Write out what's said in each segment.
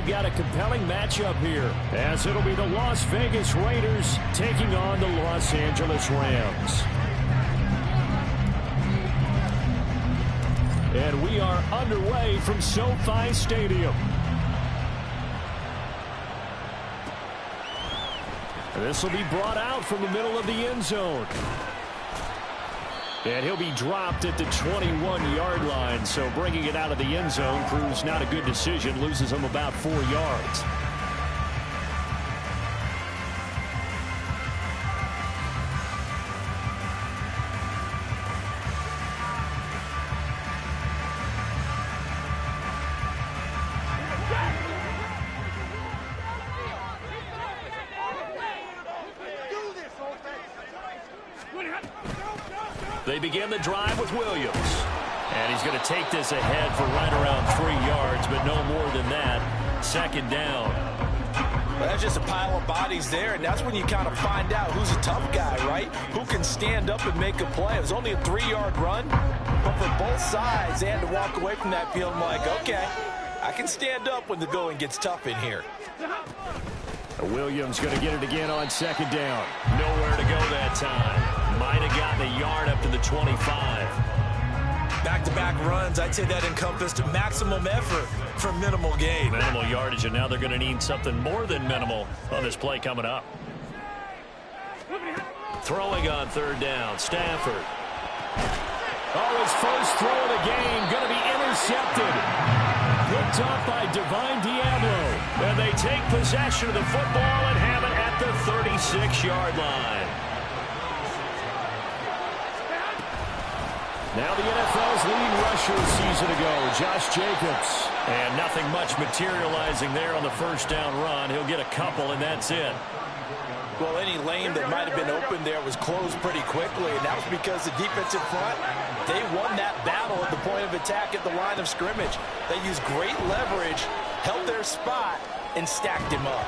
we've got a compelling matchup here, as it'll be the Las Vegas Raiders taking on the Los Angeles Rams. And we are underway from SoFi Stadium. This will be brought out from the middle of the end zone. And he'll be dropped at the 21-yard line, so bringing it out of the end zone proves not a good decision, loses him about 4 yards. They begin the drive with Williams. And he's going to take this ahead for right around 3 yards, but no more than that. Second down. Well, that's just a pile of bodies there, and that's when you kind of find out who's a tough guy, right? Who can stand up and make a play. It was only a 3-yard run, but for both sides, they had to walk away from that field like, okay, I can stand up when the going gets tough in here. Williams going to get it again on second down. Nowhere to go that time. Might have gotten a yard up to the 25. Back-to-back runs, I'd say that encompassed maximum effort for minimal gain. Minimal yardage, and now they're going to need something more than minimal on this play coming up. Throwing on third down, Stafford. Oh, his first throw of the game going to be intercepted. Picked off by Divine Diablo. And they take possession of the football and have it at the 36-yard line. Now the NFL's leading rusher a season ago, Josh Jacobs. And nothing much materializing there on the first down run. He'll get a couple, and that's it. Well, any lane that might have been open there was closed pretty quickly, and that was because the defensive front, they won that battle at the point of attack at the line of scrimmage. They used great leverage, held their spot, and stacked him up.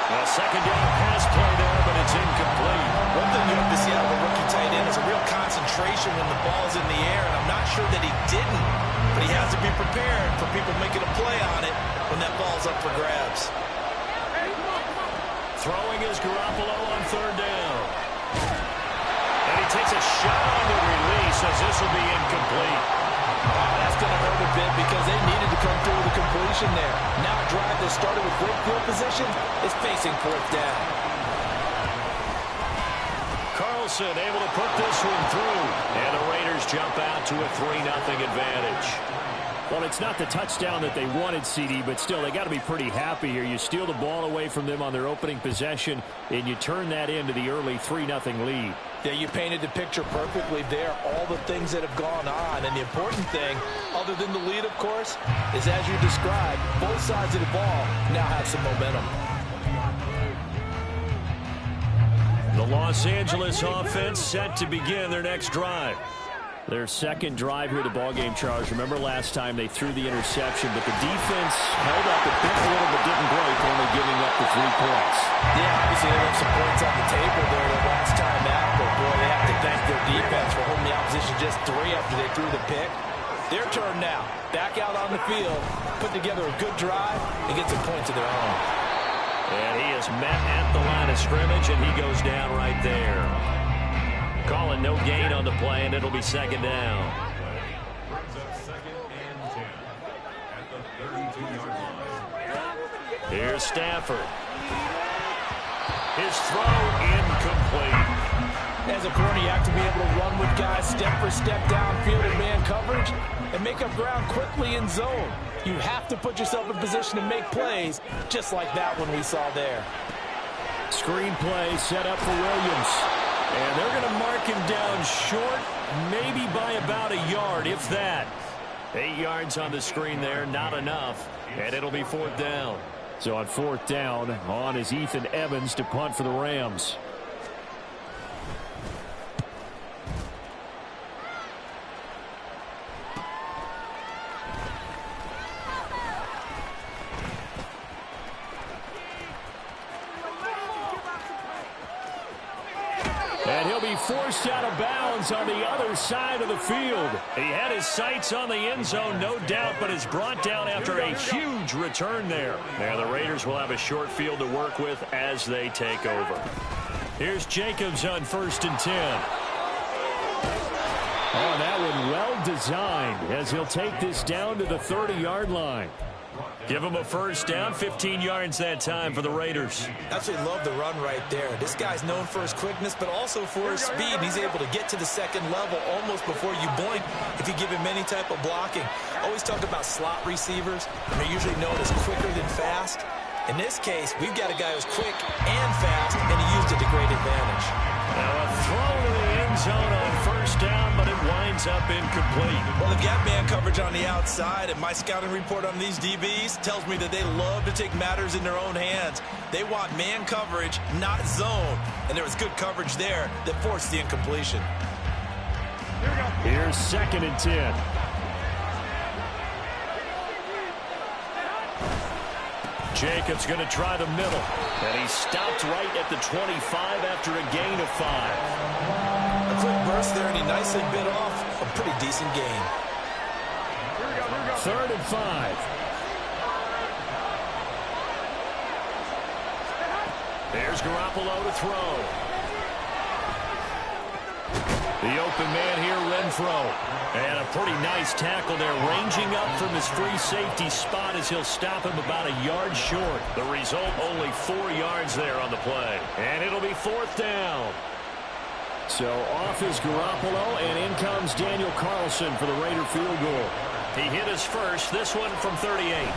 Well, second down pass play there, but it's incomplete. One thing you have to see out of a rookie tight end is a real concentration when the ball's in the air, and I'm not sure that he didn't, but he has to be prepared for people making a play on it when that ball's up for grabs. Throwing is Garoppolo on third down. And he takes a shot on the release as this will be incomplete. That's going to hurt a bit because they needed to come through with a completion there. Now a drive that started with great field position is facing fourth down. Carlson able to put this one through. And the Raiders jump out to a 3-0 advantage. Well, it's not the touchdown that they wanted, CD, but still, they got to be pretty happy here. You steal the ball away from them on their opening possession, and you turn that into the early 3-0 lead. Yeah, you painted the picture perfectly there, all the things that have gone on. And the important thing, other than the lead, of course, is as you described, both sides of the ball now have some momentum. The Los Angeles offense set to begin their next drive. Their second drive here of the ballgame, Charles. Remember last time they threw the interception, but the defense held up a bit little but didn't break, only giving up the 3 points. Yeah, obviously they left some points on the table there the last time out, but boy, they have to thank their defense for holding the opposition just 3 after they threw the pick. Their turn now. Back out on the field, put together a good drive, and get some points of their own. And he is met at the line of scrimmage, and he goes down right there. Calling no gain on the play, and it'll be second down. Here's Stafford. His throw incomplete. As a corner, you have to be able to run with guys step for step downfield in man coverage and make up ground quickly in zone. You have to put yourself in position to make plays, just like that one we saw there. Screen play set up for Williams. And they're going to mark him down short, maybe by about a yard, if that. 8 yards on the screen there, not enough. And it'll be fourth down. So on fourth down, on is Ethan Evans to punt for the Rams. And he'll be forced out of bounds on the other side of the field. He had his sights on the end zone, no doubt, but is brought down after a huge return there. Now the Raiders will have a short field to work with as they take over. Here's Jacobs on 1st and 10. Oh, that one well designed as he'll take this down to the 30-yard line. Give him a first down, 15 yards that time for the Raiders. Absolutely love the run right there. This guy's known for his quickness, but also for his speed. And he's able to get to the second level almost before you blink if you give him any type of blocking. Always talk about slot receivers, and they're usually known as quicker than fast. In this case, we've got a guy who's quick and fast, and he used it to great advantage. Now a throw to the end zone on first down, but it winds up incomplete. Well, they've got man coverage on the outside, and my scouting report on these DBs tells me that they love to take matters in their own hands. They want man coverage, not zone. And there was good coverage there that forced the incompletion. Here's 2nd and 10. Jacobs going to try the middle. And he stopped right at the 25 after a gain of 5. A quick burst there, and he nicely bit off a pretty decent gain. 3rd and 5. There's Garoppolo to throw. The open man here, Renfro. And a pretty nice tackle there, ranging up from his free safety spot as he'll stop him about a yard short. The result, only 4 yards there on the play. And it'll be 4th down. So off is Garoppolo, and in comes Daniel Carlson for the Raider field goal. He hit his first, this one from 38.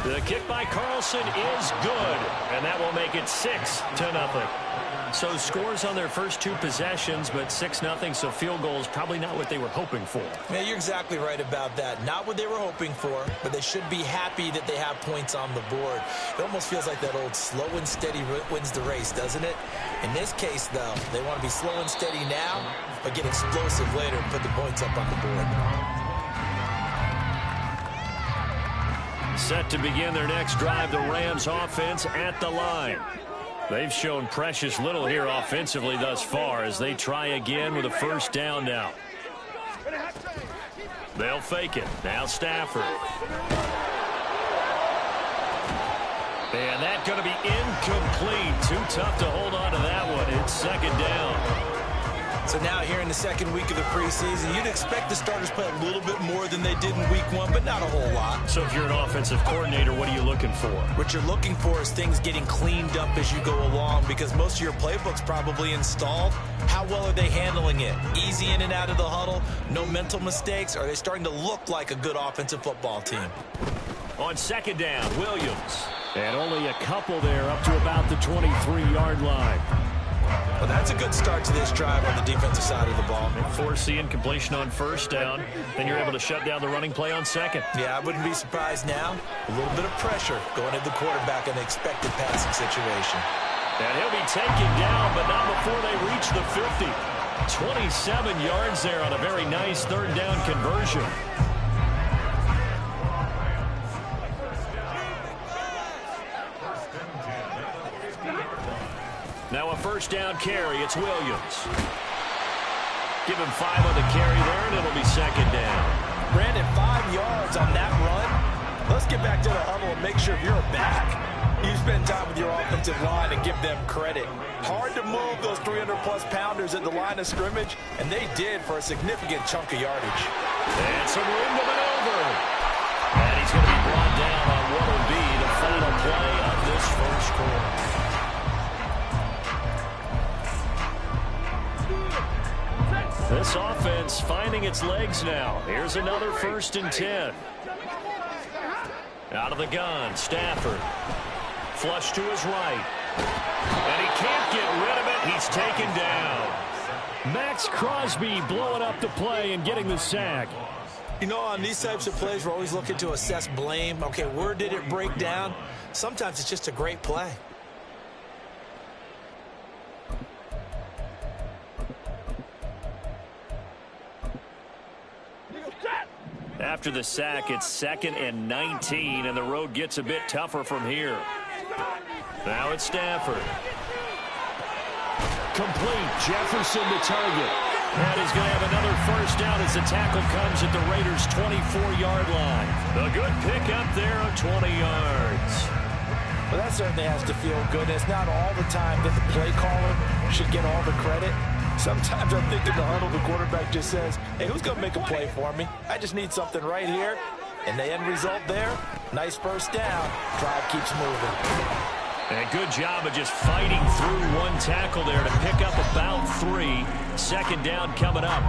The kick by Carlson is good, and that will make it 6-0. So scores on their first 2 possessions, but 6-0, so field goal is probably not what they were hoping for. Man, you're exactly right about that. Not what they were hoping for, but they should be happy that they have points on the board. It almost feels like that old slow and steady wins the race, doesn't it? In this case, though, they want to be slow and steady now, but get explosive later and put the points up on the board. Set to begin their next drive, the Rams offense at the line. They've shown precious little here offensively thus far as they try again with a first down now. They'll fake it. Now Stafford. And that's going to be incomplete. Too tough to hold on to that one. It's 2nd down. So now here in the 2nd week of the preseason, you'd expect the starters play a little bit more than they did in week 1, but not a whole lot. So if you're an offensive coordinator, what are you looking for? What you're looking for is things getting cleaned up as you go along, because most of your playbook's probably installed. How well are they handling it? Easy in and out of the huddle? No mental mistakes? Are they starting to look like a good offensive football team? On 2nd down, Williams. And only a couple there up to about the 23-yard line. Well, that's a good start to this drive on the defensive side of the ball. Force the incompletion on first down. Then you're able to shut down the running play on 2nd. Yeah, I wouldn't be surprised now. A little bit of pressure going at the quarterback in the expected passing situation. And he'll be taken down, but not before they reach the 50. 27 yards there on a very nice 3rd down conversion. Now a first down carry. It's Williams. Give him 5 on the carry there, and it'll be 2nd down. Brandon, 5 yards on that run. Let's get back to the huddle and make sure if you're a back, you spend time with your offensive line and give them credit. Hard to move those 300-plus pounders at the line of scrimmage, and they did for a significant chunk of yardage. And some room to maneuver. And he's going to be brought down on what will be the final play of this first quarter. This offense finding its legs now. Here's another 1st and 10. Out of the gun, Stafford. Flush to his right. And he can't get rid of it. He's taken down. Max Crosby blowing up the play and getting the sack. You know, on these types of plays, we're always looking to assess blame. Okay, where did it break down? Sometimes it's just a great play. After the sack, it's 2nd and 19, and the road gets a bit tougher from here. Now it's Stafford. Complete. Jefferson the target. And he's going to have another first down as the tackle comes at the Raiders' 24-yard line. A good pickup there of 20 yards. Well, that certainly has to feel good. It's not all the time that the play caller should get all the credit. Sometimes I think in the huddle, the quarterback just says, hey, who's going to make a play for me? I just need something right here. And the end result there, nice first down. Drive keeps moving. And a good job of just fighting through one tackle there to pick up about 3. Second down coming up.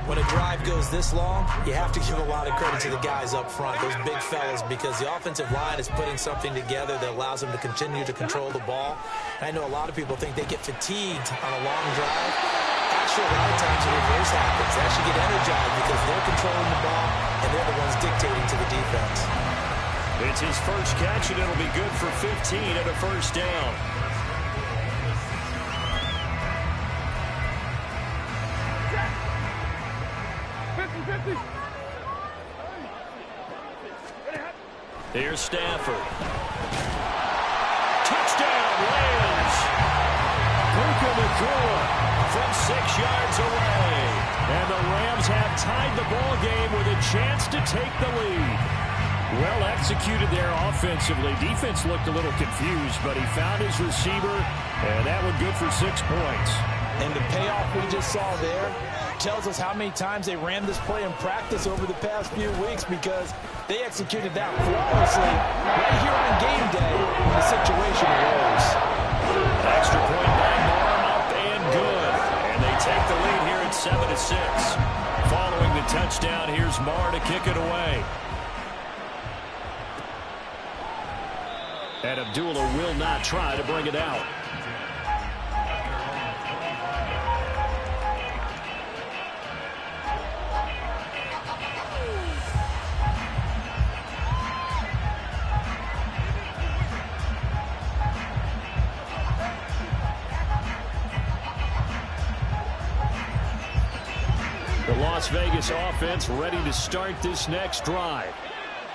When a drive goes this long, you have to give a lot of credit to the guys up front, those big fellas, because the offensive line is putting something together that allows them to continue to control the ball. I know a lot of people think they get fatigued on a long drive. Actually, a lot of times the reverse happens. They actually get energized because they're controlling the ball, and they're the ones dictating to the defense. It's his first catch, and it'll be good for 15 and a first down. Here's Stafford. Touchdown, Rams! Puka Nacua from 6 yards away. And the Rams have tied the ball game with a chance to take the lead. Well executed there offensively. Defense looked a little confused, but he found his receiver, and that one good for 6 points. And the payoff we just saw there tells us how many times they ran this play in practice over the past few weeks, because they executed that flawlessly right here on game day when the situation arose. Extra point by Norm, up and good. And they take the lead here at 7-6. Following the touchdown, here's Marr to kick it away. And Abdullah will not try to bring it out. The Las Vegas offense ready to start this next drive.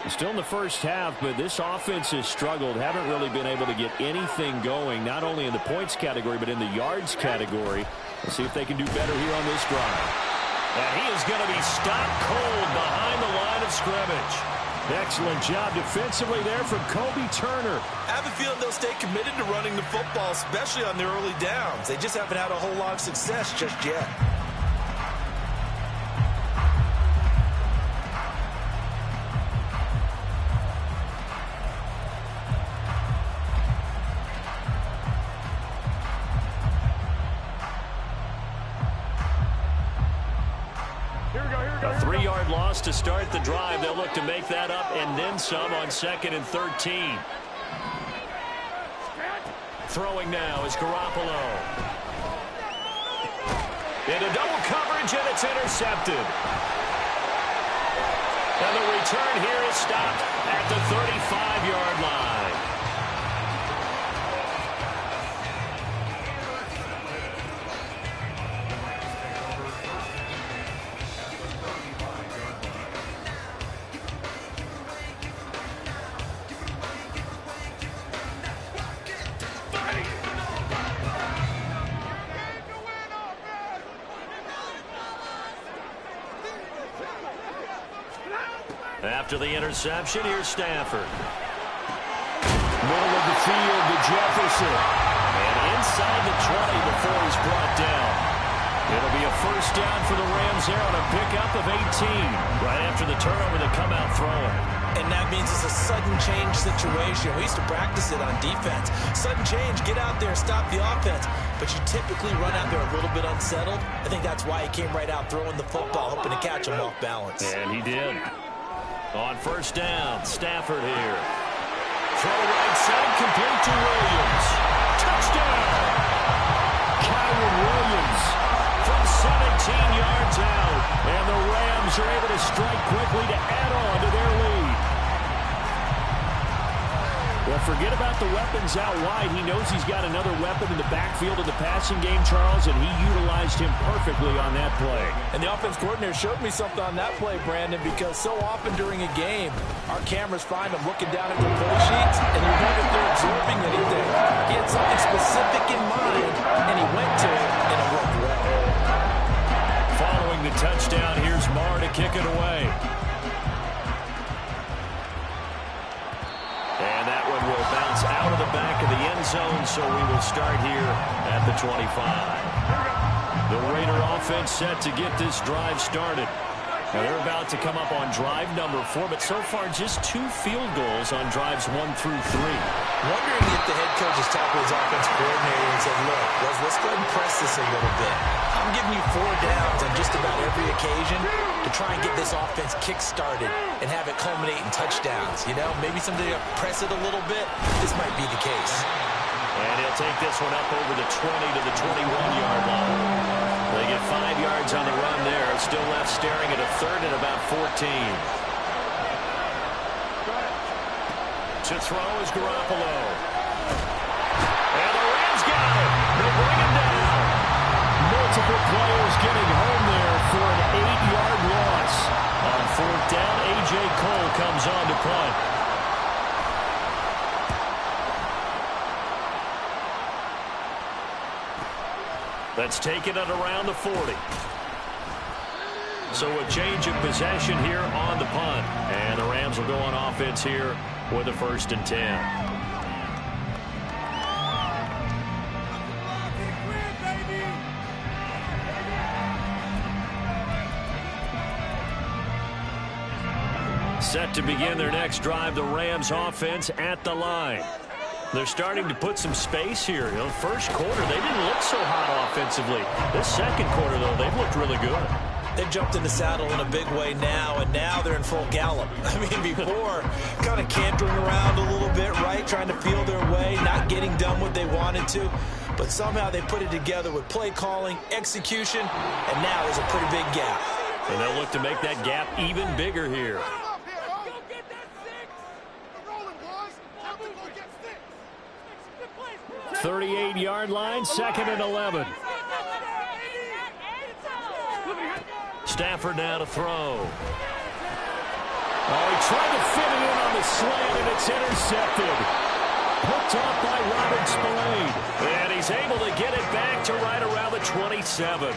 Still in the first half, but this offense has struggled. Haven't really been able to get anything going, not only in the points category, but in the yards category. We'll see if they can do better here on this drive. And he is going to be stopped cold behind the line of scrimmage. Excellent job defensively there from Kobe Turner. I have a feeling they'll stay committed to running the football, especially on their early downs. They just haven't had a whole lot of success just yet. A 3-yard loss to start the drive. They'll look to make that up and then some on 2nd and 13. Throwing now is Garoppolo. Into double coverage, and it's intercepted. And the return here is stopped at the 35-yard line. After the interception, here's Stafford. Middle of the field to Jefferson. And inside the 20 before he's brought down. It'll be a first down for the Rams there on a pickup of 18. Right after the turnover, they come out throwing. And that means it's a sudden change situation. We used to practice it on defense. Sudden change, get out there, stop the offense. But you typically run out there a little bit unsettled. I think that's why he came right out throwing the football, hoping to catch him off balance. And he did. On first down, Stafford here. Throw right side, complete to Williams. Touchdown! Kyron Williams from 17 yards out. And the Rams are able to strike quickly to add on to their lead. Well, forget about the weapons out wide. He knows he's got another weapon in the backfield of the passing game, Charles, and he utilized him perfectly on that play. And the offense coordinator showed me something on that play, Brandon, because so often during a game, our cameras find him looking down at the play sheets, and you wonder if they're absorbing anything. He had something specific in mind, and he went to it, and it worked well. Following the touchdown, here's Marr to kick it away. And that one will bounce out of the back of the end zone, so we will start here at the 25. The Raider offense set to get this drive started. Now they're about to come up on drive number 4, but so far just 2 field goals on drives 1 through 3. Wondering if the head coach has talked to his offensive coordinator and said, look, let's go ahead and press this a little bit. I'm giving you 4 downs on just about every occasion to try and get this offense kick-started and have it culminate in touchdowns. You know, maybe somebody to press it a little bit. This might be the case. And he'll take this one up over the 20 to the 21-yard line. They get 5 yards on the run there. Still left staring at a third and about 14. To throw is Garoppolo. And the Rams got it. They bring him down. Multiple players getting home there for an 8-yard loss. On 4th down, A.J. Cole comes on to punt. That's taken it around the 40. So a change of possession here on the punt. And the Rams will go on offense here with a 1st and 10. Set to begin their next drive, the Rams offense at the line. They're starting to put some space here. You know, first quarter, they didn't look so hot offensively. This second quarter, though, they've looked really good. They've jumped in the saddle in a big way now, and now they're in full gallop. I mean, before, kind of cantering around a little bit, right? Trying to feel their way, not getting done what they wanted to. But somehow they put it together with play calling, execution, and now there's a pretty big gap. And they'll look to make that gap even bigger here. 38-yard line, 2nd and 11. Stafford now to throw. Oh, he tried to fit it in on the slant, and it's intercepted. Hooked off by Robert Spillane. And he's able to get it back to right around the 27.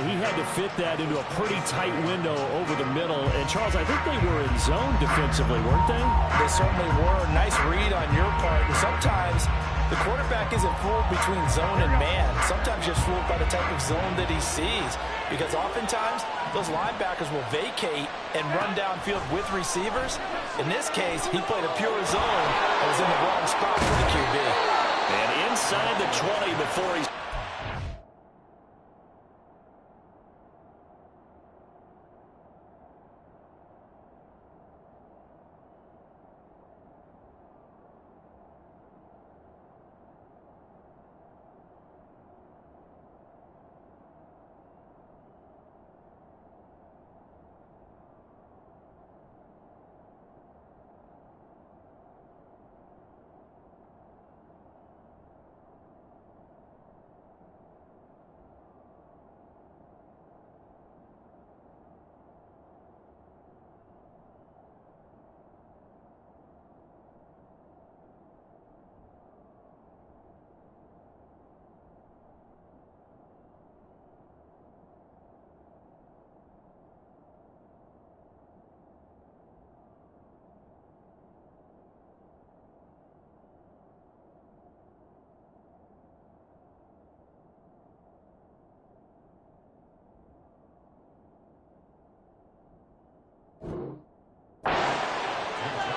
He had to fit that into a pretty tight window over the middle. And, Charles, I think they were in zone defensively, weren't they? They certainly were. Nice read on your part. And sometimes the quarterback isn't fooled between zone and man. Sometimes just fooled by the type of zone that he sees. Because oftentimes, those linebackers will vacate and run downfield with receivers. In this case, he played a pure zone and was in the wrong spot for the QB. And inside the 20 before he's...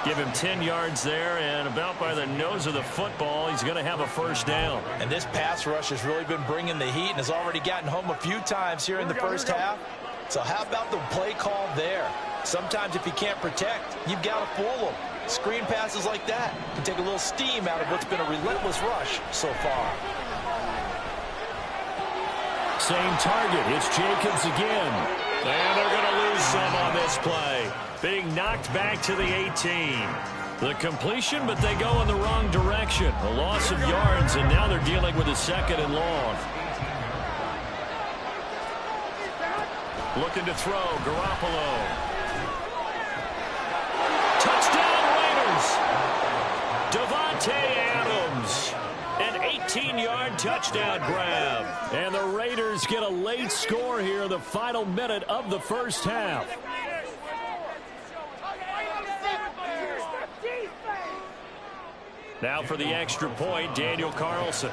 Give him 10 yards there, and about by the nose of the football, he's going to have a 1st down. And this pass rush has really been bringing the heat and has already gotten home a few times here in the first half. So how about the play call there? Sometimes if you can't protect, you've got to fool them. Screen passes like that can take a little steam out of what's been a relentless rush so far. Same target. It's Jacobs again. And they're going to lose some on this play. Being knocked back to the 18. The completion, but they go in the wrong direction. A loss of yards, and now they're dealing with a 2nd and long. Looking to throw, Garoppolo. Touchdown Raiders! Davante Adams. An 18-yard touchdown grab. And the Raiders get a late score here in the final minute of the first half. Now for the extra point, Daniel Carlson.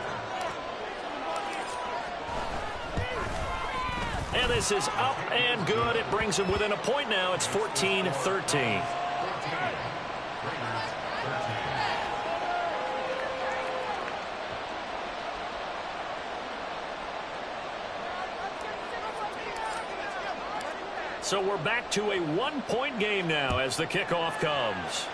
And this is up and good. It brings them within a point now. It's 14-13. So we're back to a one-point game now as the kickoff comes.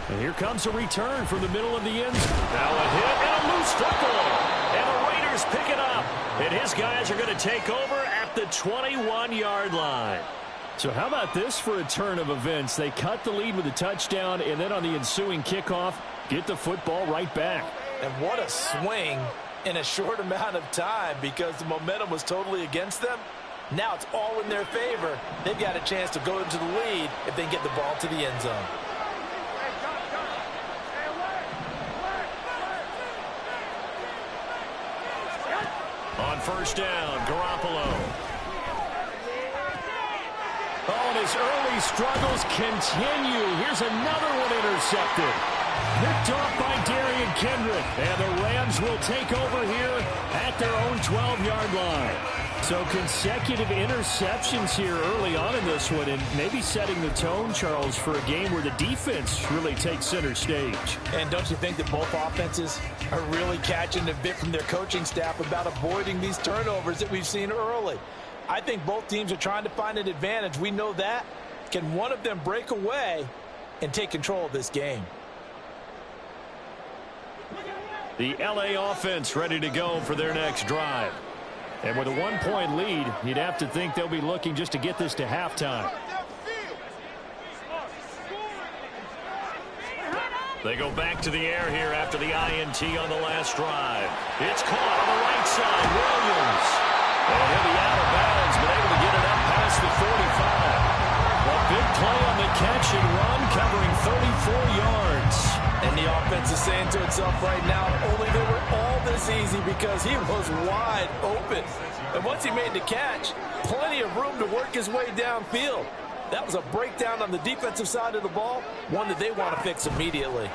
And here comes a return from the middle of the end zone. Now a hit and a loose football. And the Raiders pick it up. And his guys are going to take over at the 21-yard line. So how about this for a turn of events? They cut the lead with a touchdown, and then on the ensuing kickoff, get the football right back. And what a swing in a short amount of time, because the momentum was totally against them. Now it's all in their favor. They've got a chance to go into the lead if they can get the ball to the end zone. On first down, Garoppolo. Oh, and his early struggles continue. Here's another one intercepted. Picked off by Darian Kendrick. And the Rams will take over here at their own 12-yard line. So consecutive interceptions here early on in this one, and maybe setting the tone, Charles, for a game where the defense really takes center stage. And don't you think that both offenses are really catching a bit from their coaching staff about avoiding these turnovers that we've seen early? I think both teams are trying to find an advantage. We know that. Can one of them break away and take control of this game? The LA offense ready to go for their next drive. And with a one-point lead, you'd have to think they'll be looking just to get this to halftime. They go back to the air here after the INT on the last drive. It's caught on the right side. Williams. And he'll be out of bounds, but able to get it up past the 45. A big play on the catch and run, covering 34 yards. And the offense is saying to itself right now, only they were all this easy because he was wide open. And once he made the catch, plenty of room to work his way downfield. That was a breakdown on the defensive side of the ball, one that they want to fix immediately.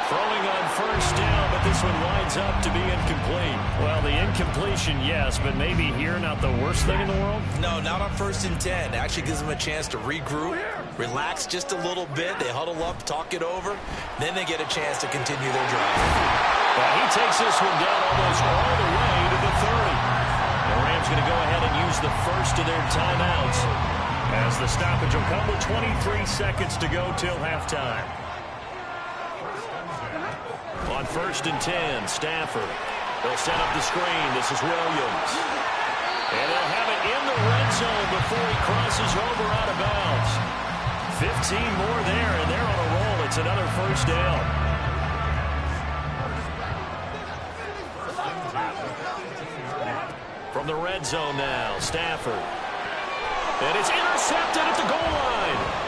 Throwing on first down, but this one winds up to be incomplete. Well, the incompletion, yes, but maybe here not the worst thing in the world? No, not on 1st and 10. Actually gives them a chance to regroup, relax just a little bit. They huddle up, talk it over. Then they get a chance to continue their drive. Well, he takes this one down almost all the way to the 30. The Rams going to go ahead and use the first of their timeouts as the stoppage will come with 23 seconds to go till halftime. On 1st and 10, Stafford. They'll set up the screen. This is Williams. And they'll have it in the red zone before he crosses over out of bounds. 15 more there, and they're on a roll. It's another first down. From the red zone now, Stafford. And it's intercepted at the goal line.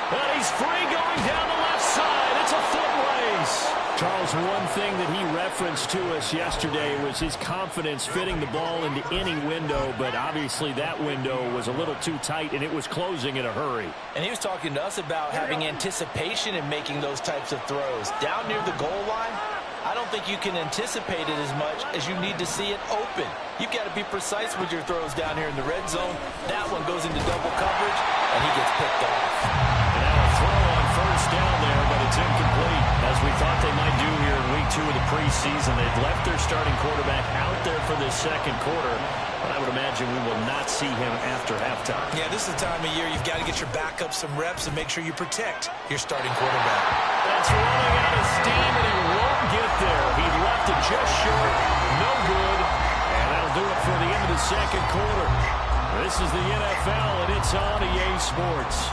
And he's free going down the left side. It's a foot race. Charles, one thing that he referenced to us yesterday was his confidence fitting the ball into any window, but obviously that window was a little too tight, and it was closing in a hurry. And he was talking to us about having anticipation in making those types of throws. Down near the goal line, I don't think you can anticipate it as much as you need to see it open. You've got to be precise with your throws down here in the red zone. That one goes into double coverage, and he gets picked off. Throw on first down there, but it's incomplete. As we thought they might do here in week 2 of the preseason, they've left their starting quarterback out there for this second quarter, but I would imagine we will not see him after halftime. Yeah, this is the time of year you've got to get your backup some reps and make sure you protect your starting quarterback. That's running out of steam, and he won't get there. He left it just short. No good. And the second quarter. This is the NFL, and it's on EA Sports.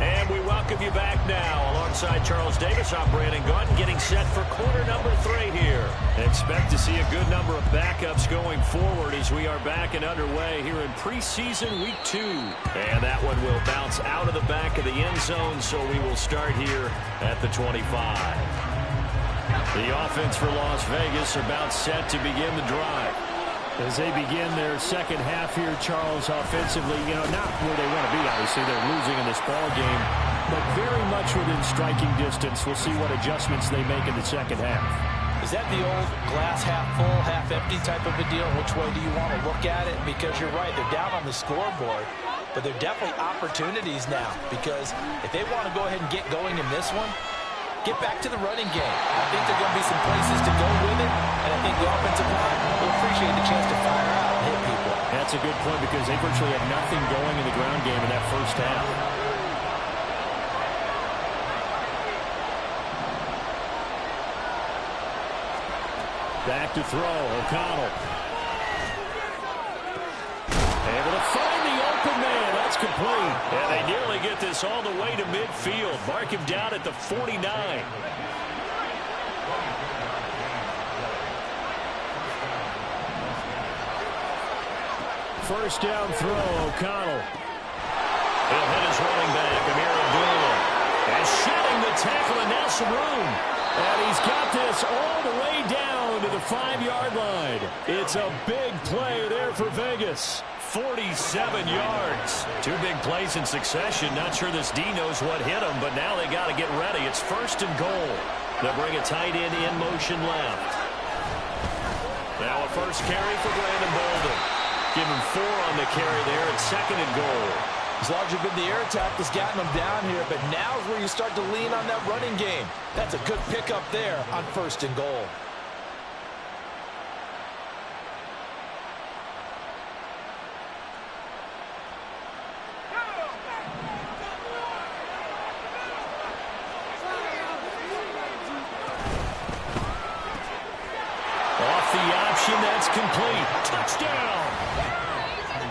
And we welcome you back now. Alongside Charles Davis, I'm Brandon Gaudin, getting set for quarter number 3 here. Expect to see a good number of backups going forward as we are back and underway here in preseason week 2. And that one will bounce out of the back of the end zone, so we will start here at the 25. The offense for Las Vegas about set to begin the drive. As they begin their second half here, Charles, offensively, not where they want to be, obviously. They're losing in this ball game, but very much within striking distance. We'll see what adjustments they make in the second half. Is that the old glass half full, half empty type of a deal? Which way do you want to look at it? Because you're right, they're down on the scoreboard, but they're definitely opportunities now, because if they want to go ahead and get going in this one, get back to the running game. I think there are going to be some places to go with it, and I think the offensive line will appreciate the chance to fire out and hit people. That's a good point, because they virtually had nothing going in the ground game in that first half. Back to throw, O'Connell. Able to find the open man. That's complete. And they nearly get this all the way to midfield. Mark him down at the 49. First down throw, O'Connell. He'll hit his running back, Amir Abdullah. And shedding the tackle, and now some room. And he's got this all the way down to the 5-yard line. It's a big play there for Vegas. 47 yards. 2 big plays in succession. Not sure this D knows what hit him, but now they got to get ready. It's first and goal. They'll bring a tight end in motion left. Now a first carry for Brandon Bolden. Give him 4 on the carry there. It's second and goal. As largely been the air attack that's gotten them down here, but now is where you start to lean on that running game. That's a good pickup there on first and goal. Off the option, that's complete. Touchdown!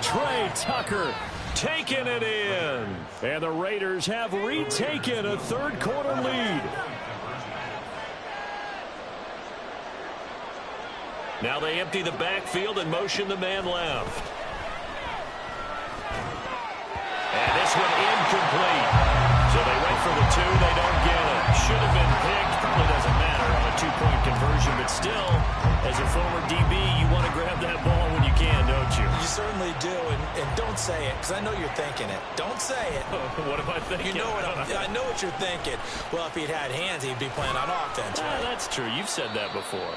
Trey Tucker taking it in. And the Raiders have retaken a third-quarter lead. Now they empty the backfield and motion the man left. And this one incomplete. So they wait for the 2, they don't get it. Should have been picked, probably doesn't matter on a 2-point conversion, but still, as a former DB, you want to grab that ball when you can, don't you? You certainly do, and don't say it, because I know you're thinking it. Don't say it. What am I thinking? You know what I know what you're thinking. Well, if he'd had hands, he'd be playing on offense, right? That's true. You've said that before.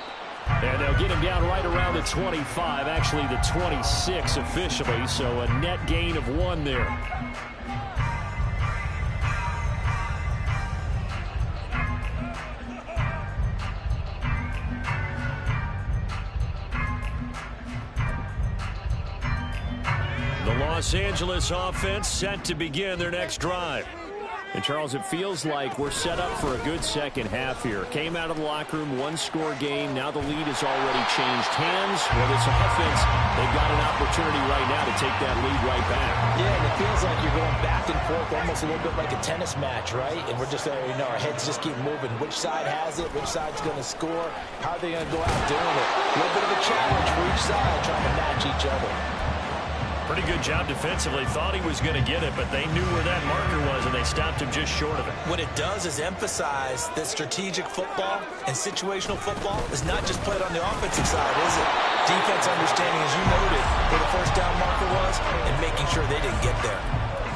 And they'll get him down right around the 25, actually the 26 officially, so a net gain of 1 there. The Los Angeles offense set to begin their next drive. And, Charles, it feels like we're set up for a good second half here. Came out of the locker room, 1-score game. Now the lead has already changed hands. Well, this offense, they've got an opportunity right now to take that lead right back. Yeah, and it feels like you're going back and forth almost a little bit like a tennis match, right? And we're just there, our heads just keep moving. Which side has it? Which side's going to score? How are they going to go out doing it? A little bit of a challenge for each side, trying to match each other. Pretty good job defensively. Thought he was going to get it, but they knew where that marker was, and they stopped him just short of it. What it does is emphasize that strategic football and situational football is not just played on the offensive side, is it? Defense understanding, as you noted, where the first down marker was and making sure they didn't get there.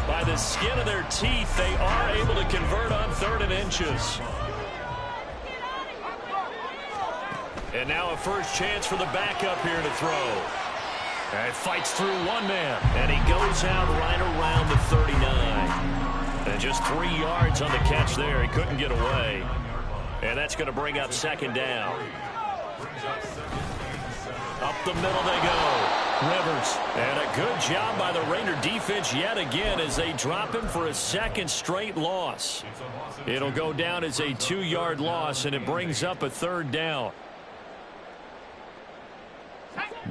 By the skin of their teeth, they are able to convert on 3rd and inches. And now a first chance for the backup here to throw. And it fights through 1 man, and he goes out right around the 39. And just 3 yards on the catch there. He couldn't get away. And that's going to bring up second down. Up the middle they go. Rivers. And a good job by the Raider defense yet again as they drop him for a second straight loss. It'll go down as a 2-yard loss, and it brings up a 3rd down.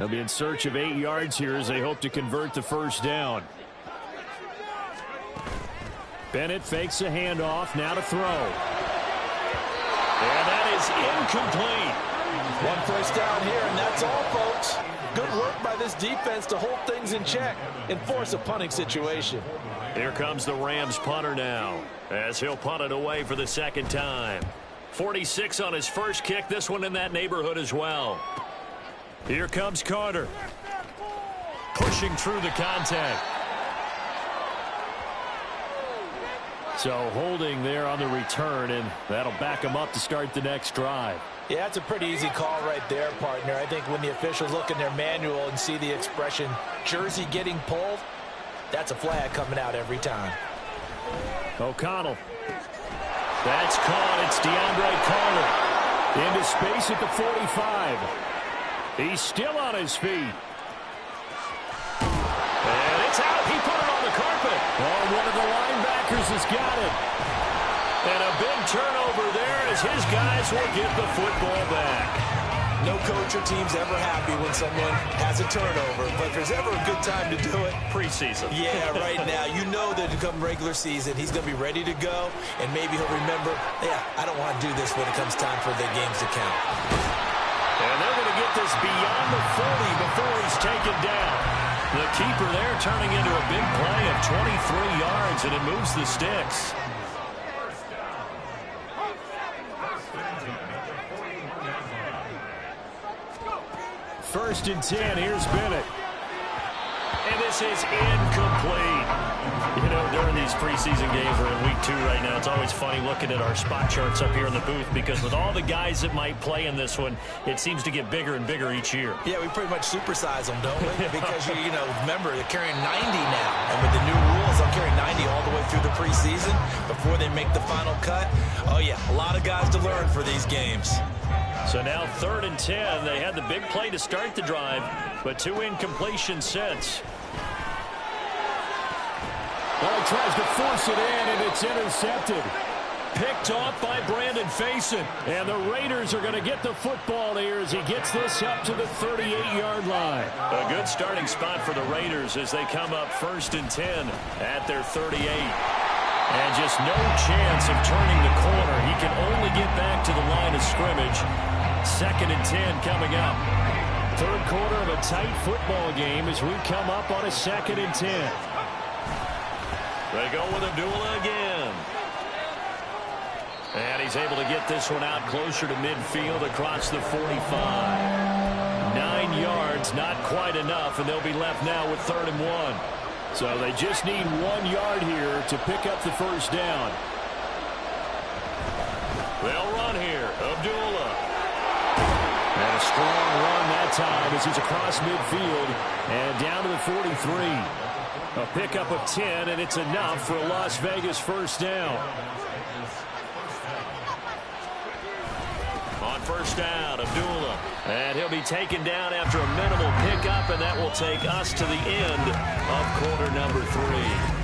They'll be in search of 8 yards here as they hope to convert the first down. Bennett fakes a handoff, now to throw. And that is incomplete. 1 first down here, and that's all, folks. Good work by this defense to hold things in check and force a punting situation. Here comes the Rams punter now, as he'll punt it away for the second time. 46 on his first kick, this one in that neighborhood as well. Here comes Carter. Pushing through the contact. So holding there on the return, and that'll back him up to start the next drive. Yeah, that's a pretty easy call right there, partner. I think when the officials look in their manual and see the expression, jersey getting pulled, that's a flag coming out every time. O'Connell. That's caught. It's DeAndre Carter. Into space at the 45. He's still on his feet. And it's out. He put it on the carpet. Oh, one of the linebackers has got it. And a big turnover there as his guys will get the football back. No coach or team's ever happy when someone has a turnover, but if there's ever a good time to do it, preseason. Yeah, right now. You know that come regular season, he's going to be ready to go, and maybe he'll remember, yeah, I don't want to do this when it comes time for the games to count. And they're going to get this beyond the 40 before he's taken down. The keeper there turning into a big play of 23 yards, and it moves the sticks. First and 10, here's Bennett. And this is incomplete. You know, during these preseason games, we're in week 2 right now. It's always funny looking at our spot charts up here in the booth because with all the guys that might play in this one, it seems to get bigger and bigger each year. Yeah, we pretty much supersize them, don't we? Because, you know, remember, they're carrying 90 now. And with the new rules, they'll carry 90 all the way through the preseason before they make the final cut. Oh, yeah, a lot of guys to learn for these games. So now 3rd and 10. They had the big play to start the drive, but 2 incompletions since. Well, he tries to force it in, and it's intercepted. Picked off by Brandon Faison. And the Raiders are going to get the football here as he gets this up to the 38-yard line. A good starting spot for the Raiders as they come up 1st and 10 at their 38. And just no chance of turning the corner. He can only get back to the line of scrimmage. 2nd and 10 coming up. 3rd quarter of a tight football game as we come up on a 2nd and 10. They go with Abdullah again. And he's able to get this one out closer to midfield across the 45. 9 yards, not quite enough, and they'll be left now with 3rd and 1. So they just need 1 yard here to pick up the first down. They'll run here. Abdullah. And a strong run that time as he's across midfield and down to the 43. A pickup of 10, and it's enough for a Las Vegas first down. On first down, Abdullah. And he'll be taken down after a minimal pickup, and that will take us to the end of quarter number 3.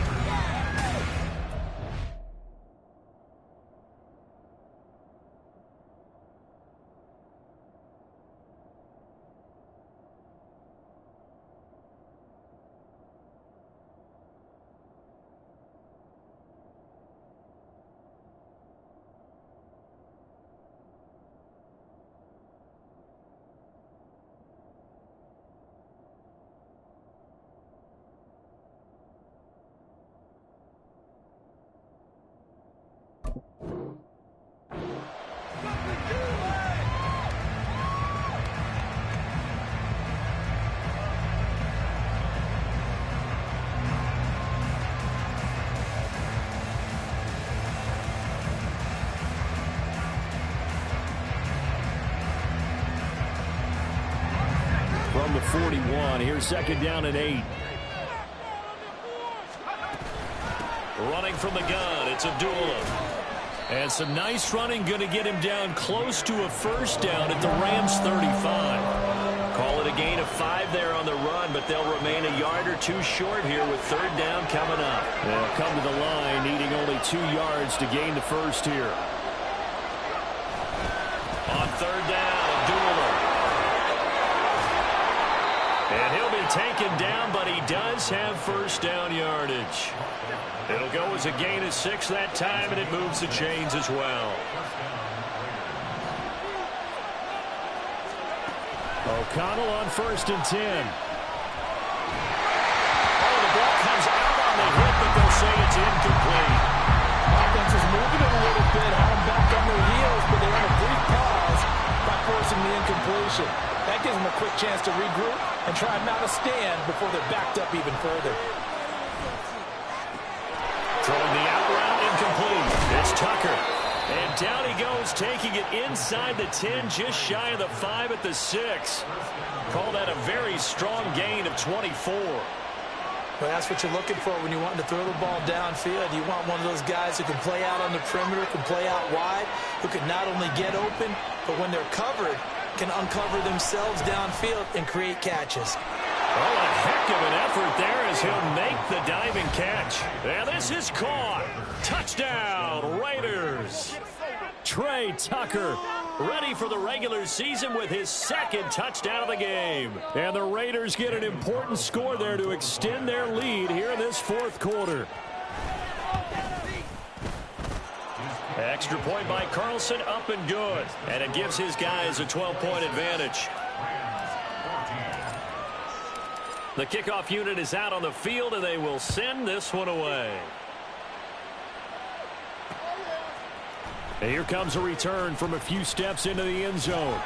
From the 41, here's 2nd down and 8. Running from the gun, it's Abdullah. And some nice running, going to get him down close to a first down at the Rams 35. Call it a gain of 5 there on the run, but they'll remain a yard or 2 short here with 3rd down coming up. They'll come to the line needing only 2 yards to gain the first here. On 3rd down, Abdullah. taken down, but he does have first down yardage. It'll go as a gain of 6 that time, and it moves the chains as well. O'Connell on 1st and 10. Oh, the ball comes out on the hit, but they'll say it's incomplete. Offense is moving it a little bit, had them back on their heels, but they had a brief pause by forcing the incompletion. That gives them a quick chance to regroup and try and mount a stand before they're backed up even further. Throwing the out route incomplete. It's Tucker. And down he goes, taking it inside the 10, just shy of the 5 at the 6. Call that a very strong gain of 24. Well, that's what you're looking for when you want to throw the ball downfield. You want one of those guys who can play out on the perimeter, can play out wide, who can not only get open, but when they're covered, can uncover themselves downfield and create catches. Oh, a heck of an effort there as he'll make the diving catch. And this is caught. Touchdown, Raiders. Trey Tucker ready for the regular season with his 2nd touchdown of the game. And the Raiders get an important score there to extend their lead here in this 4th quarter. Extra point by Carlson, up and good. And it gives his guys a 12-point advantage. The kickoff unit is out on the field, and they will send this one away. And here comes a return from a few steps into the end zone.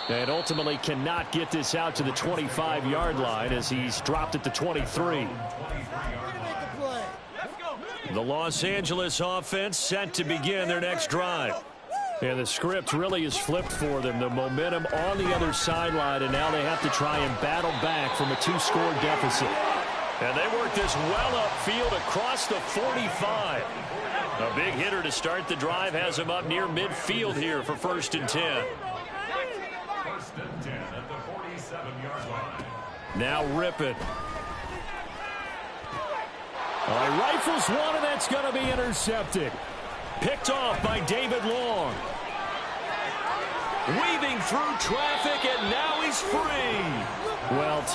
And ultimately cannot get this out to the 25-yard line as he's dropped at the 23. The Los Angeles offense set to begin their next drive. And the script really is flipped for them. The momentum on the other sideline, and now they have to try and battle back from a 2-score deficit. And they work this well upfield across the 45. A big hitter to start the drive has him up near midfield here for 1st and 10. 1st and 10 at the 47-yard line. Now Rippon. Rifles one, and that's going to be intercepted. Picked off by David Long. Weaving through traffic, and now he's free. Well,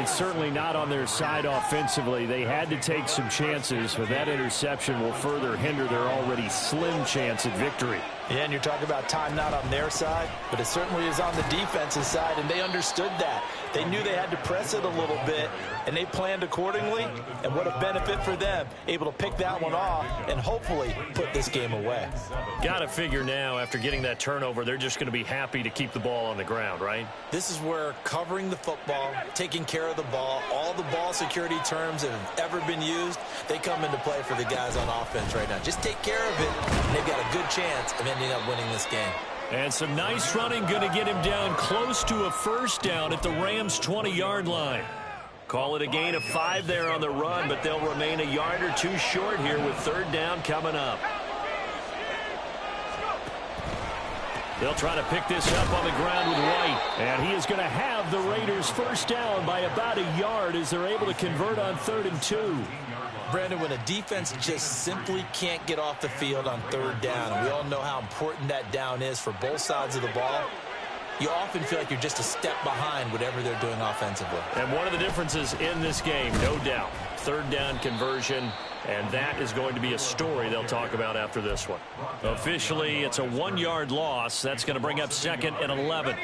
certainly not on their side offensively. They had to take some chances, but that interception will further hinder their already slim chance at victory. Yeah, and you're talking about time not on their side, but it certainly is on the defensive side, and they understood that. They knew they had to press it a little bit, and they planned accordingly, and what a benefit for them, able to pick that one off and hopefully put this game away. Got to figure now, after getting that turnover, they're just going to be happy to keep the ball on the ground, right? This is where covering the football, taking care of the ball, all the ball security terms that have ever been used, they come into play for the guys on offense right now. Just take care of it, and they've got a good chance of ending up winning this game. And some nice running, going to get him down close to a first down at the Rams' 20-yard line. Call it a gain of 5 there on the run, but they'll remain a yard or two short here with 3rd down coming up. They'll try to pick this up on the ground with White. And he is going to have the Raiders' first down by about a yard as they're able to convert on 3rd and 2. Brandon, when a defense just simply can't get off the field on 3rd down, and we all know how important that down is for both sides of the ball, you often feel like you're just a step behind whatever they're doing offensively. And one of the differences in this game, no doubt, 3rd down conversion, and that is going to be a story they'll talk about after this one. Officially, it's a 1-yard loss. That's going to bring up 2nd and 11.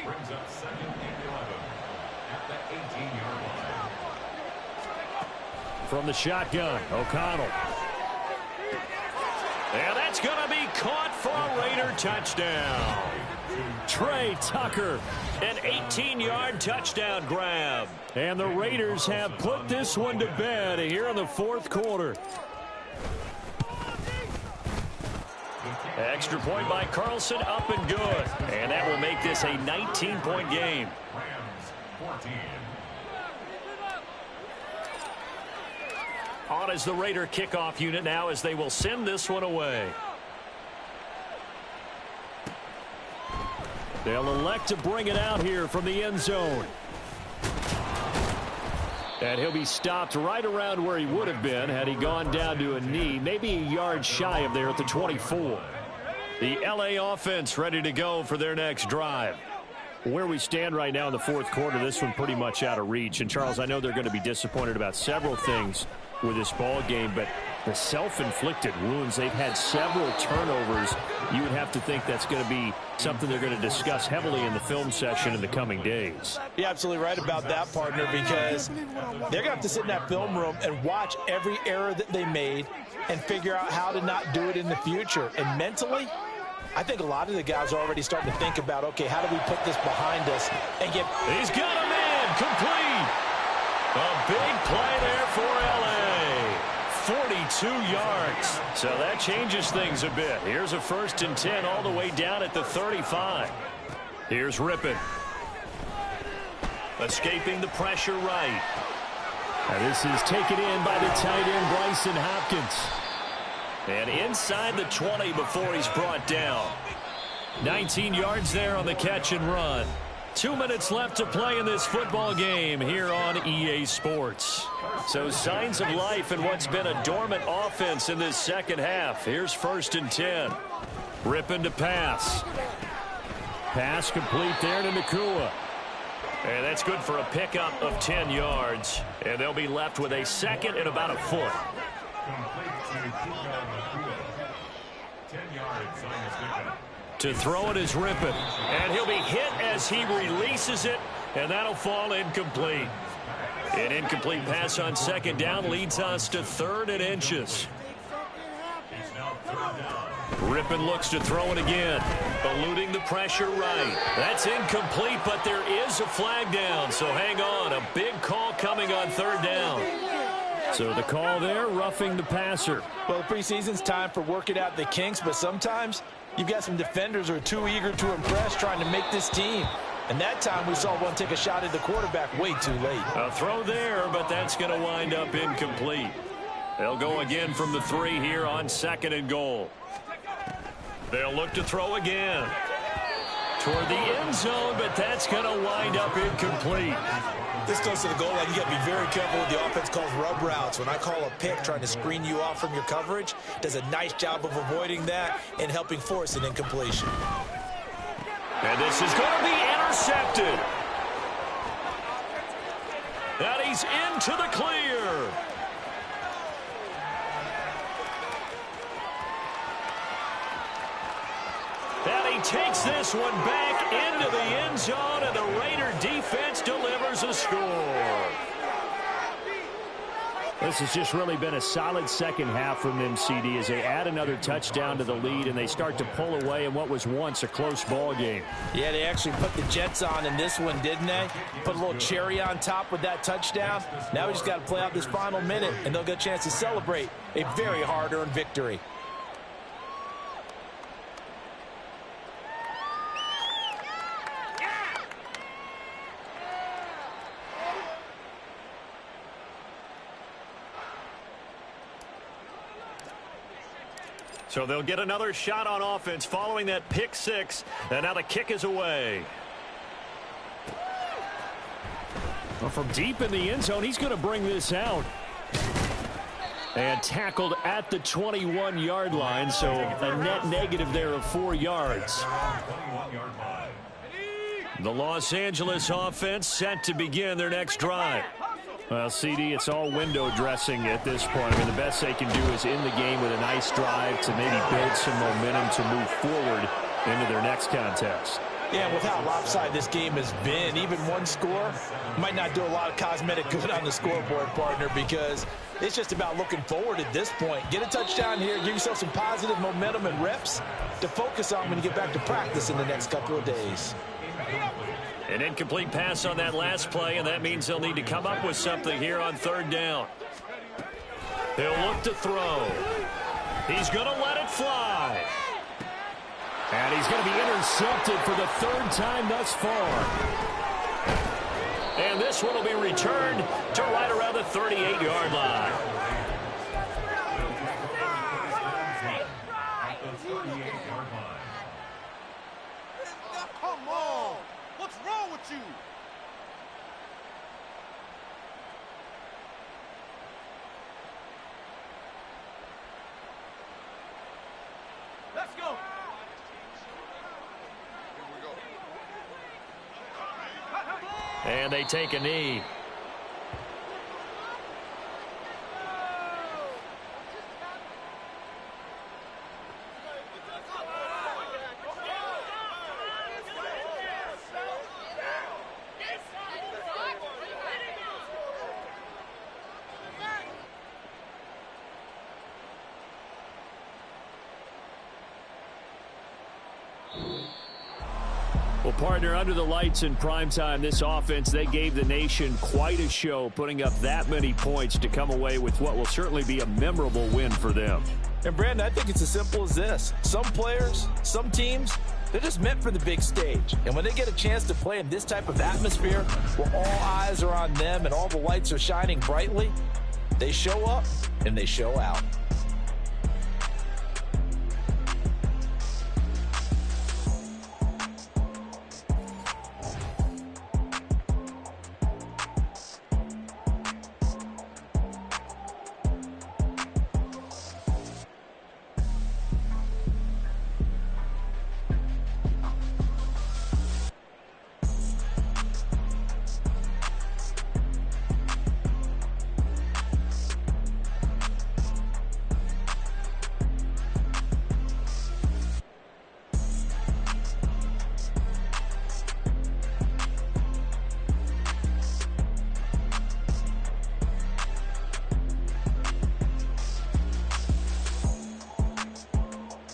From the shotgun, O'Connell. And that's going to be caught for a Raider touchdown. Trey Tucker, an 18-yard touchdown grab. And the Raiders have put this one to bed here in the 4th quarter. Extra point by Carlson, up and good. And that will make this a 19-point game. Rams 14. On as the Raider kickoff unit now as they will send this one away. They'll elect to bring it out here from the end zone. And he'll be stopped right around where he would have been had he gone down to a knee, maybe a yard shy of there at the 24. The LA offense ready to go for their next drive. Where we stand right now in the fourth quarter, this one pretty much out of reach. And, Charles, I know they're going to be disappointed about several things with this ball game, but the self-inflicted wounds, they've had several turnovers. You would have to think that's going to be something they're going to discuss heavily in the film session in the coming days. You're absolutely right about that, partner, because they're going to have to sit in that film room and watch every error that they made and figure out how to not do it in the future. And mentally, I think a lot of the guys are already starting to think about, okay, how do we put this behind us and get... He's got a man complete. A big play there for L.A. 42 yards. So that changes things a bit. Here's a 1st and 10 all the way down at the 35. Here's Rippon. Escaping the pressure right. Now this is taken in by the tight end, Bryson Hopkins. And inside the 20 before he's brought down. 19 yards there on the catch and run. 2 minutes left to play in this football game here on EA Sports. So signs of life in what's been a dormant offense in this second half. Here's 1st and 10. Rippon to pass. Pass complete there to Nakua. And that's good for a pickup of 10 yards. And they'll be left with a 2nd and about a foot. To throw it is Rippon. And he'll be hit as he releases it. And that'll fall incomplete. An incomplete pass on 2nd down leads us to 3rd and inches. Rippon looks to throw it again. Eluding the pressure right. That's incomplete, but there is a flag down. So hang on. A big call coming on 3rd down. So the call there, roughing the passer. Well, the preseason's time for working out the kinks, but sometimes you've got some defenders who are too eager to impress trying to make this team. And that time we saw one take a shot at the quarterback way too late. A throw there, but that's going to wind up incomplete. They'll go again from the 3 here on 2nd and goal. They'll look to throw again. Toward the end zone, but that's going to wind up incomplete. This goes to the goal line. You got to be very careful with the offense calls rub routes. When I call a pick trying to screen you off from your coverage, does a nice job of avoiding that and helping force an incompletion. And this is going to be intercepted. And he's into the clear. And he takes this one back into the end zone, and the Raider defense delivers a score. This has just really been a solid second half from them, CD, as they add another touchdown to the lead and they start to pull away in what was once a close ball game. Yeah, they actually put the Jets on in this one, didn't they? Put a little cherry on top with that touchdown. Now we just got to play out this final minute, and they'll get a chance to celebrate a very hard-earned victory. So they'll get another shot on offense following that pick 6. And now the kick is away. Well, from deep in the end zone, he's going to bring this out. And tackled at the 21-yard line, so a net negative there of 4 yards. The Los Angeles offense set to begin their next drive. Well, CD, it's all window dressing at this point. I mean, the best they can do is in the game with a nice drive to maybe build some momentum to move forward into their next contest. Yeah, with how lopsided this game has been, even one score might not do a lot of cosmetic good on the scoreboard, partner, because it's just about looking forward at this point. Get a touchdown here, give yourself some positive momentum and reps to focus on when you get back to practice in the next couple of days. An incomplete pass on that last play, and that means they'll need to come up with something here on 3rd down. They'll look to throw. He's going to let it fly. And he's going to be intercepted for the 3rd time thus far. And this one will be returned to right around the 38-yard line. Come on! What's wrong with you? Let's go! Here we go. And they take a knee. Well, partner, under the lights in primetime, this offense, they gave the nation quite a show, putting up that many points to come away with what will certainly be a memorable win for them. And, Brandon, I think it's as simple as this. Some players, some teams, they're just meant for the big stage. And when they get a chance to play in this type of atmosphere where all eyes are on them and all the lights are shining brightly, they show up and they show out.